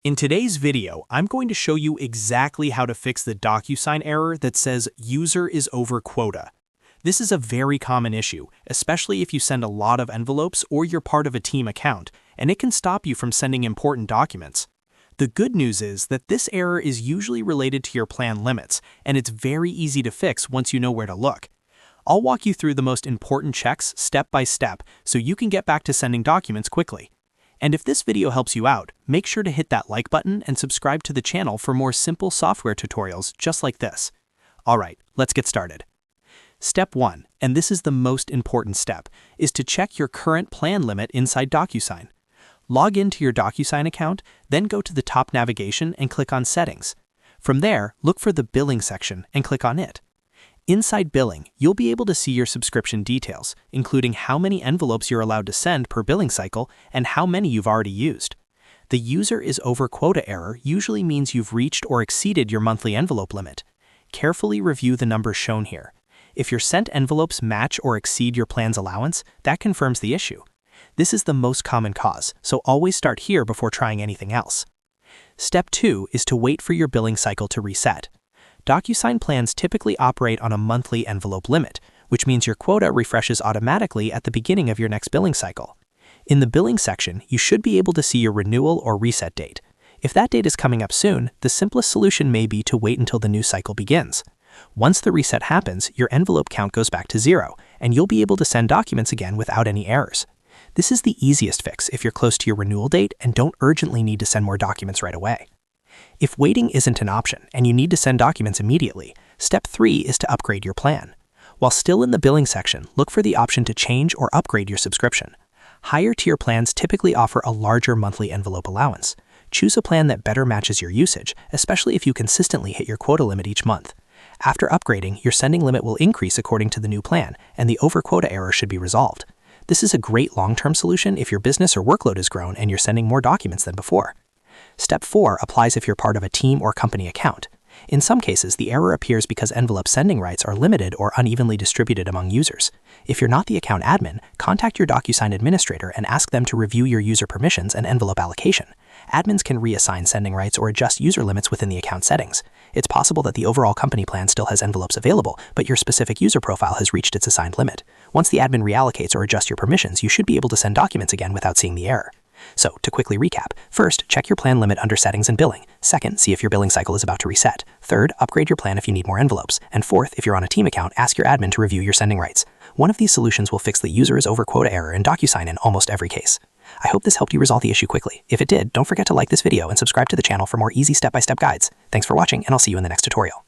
In today's video, I'm going to show you exactly how to fix the DocuSign error that says user is over quota. This is a very common issue, especially if you send a lot of envelopes or you're part of a team account, and it can stop you from sending important documents. The good news is that this error is usually related to your plan limits, and it's very easy to fix once you know where to look. I'll walk you through the most important checks step by step so you can get back to sending documents quickly. And if this video helps you out, make sure to hit that like button and subscribe to the channel for more simple software tutorials just like this. Alright, let's get started. Step 1, and this is the most important step, is to check your current plan limit inside DocuSign. Log into your DocuSign account, then go to the top navigation and click on Settings. From there, look for the Billing section and click on it. Inside Billing, you'll be able to see your subscription details, including how many envelopes you're allowed to send per billing cycle and how many you've already used. The user is over quota error usually means you've reached or exceeded your monthly envelope limit. Carefully review the numbers shown here. If your sent envelopes match or exceed your plan's allowance, that confirms the issue. This is the most common cause, so always start here before trying anything else. Step 2 is to wait for your billing cycle to reset. DocuSign plans typically operate on a monthly envelope limit, which means your quota refreshes automatically at the beginning of your next billing cycle. In the billing section, you should be able to see your renewal or reset date. If that date is coming up soon, the simplest solution may be to wait until the new cycle begins. Once the reset happens, your envelope count goes back to 0, and you'll be able to send documents again without any errors. This is the easiest fix if you're close to your renewal date and don't urgently need to send more documents right away. If waiting isn't an option and you need to send documents immediately, step 3 is to upgrade your plan. While still in the billing section, look for the option to change or upgrade your subscription. Higher tier plans typically offer a larger monthly envelope allowance. Choose a plan that better matches your usage, especially if you consistently hit your quota limit each month. After upgrading, your sending limit will increase according to the new plan, and the over quota error should be resolved. This is a great long-term solution if your business or workload has grown and you're sending more documents than before. Step 4 applies if you're part of a team or company account. In some cases, the error appears because envelope sending rights are limited or unevenly distributed among users. If you're not the account admin, contact your DocuSign administrator and ask them to review your user permissions and envelope allocation. Admins can reassign sending rights or adjust user limits within the account settings. It's possible that the overall company plan still has envelopes available, but your specific user profile has reached its assigned limit. Once the admin reallocates or adjusts your permissions, you should be able to send documents again without seeing the error. So, to quickly recap, first, check your plan limit under Settings and Billing. Second, see if your billing cycle is about to reset. Third, upgrade your plan if you need more envelopes. And fourth, if you're on a team account, ask your admin to review your sending rights. One of these solutions will fix the user is over quota error in DocuSign in almost every case. I hope this helped you resolve the issue quickly. If it did, don't forget to like this video and subscribe to the channel for more easy step-by-step guides. Thanks for watching, and I'll see you in the next tutorial.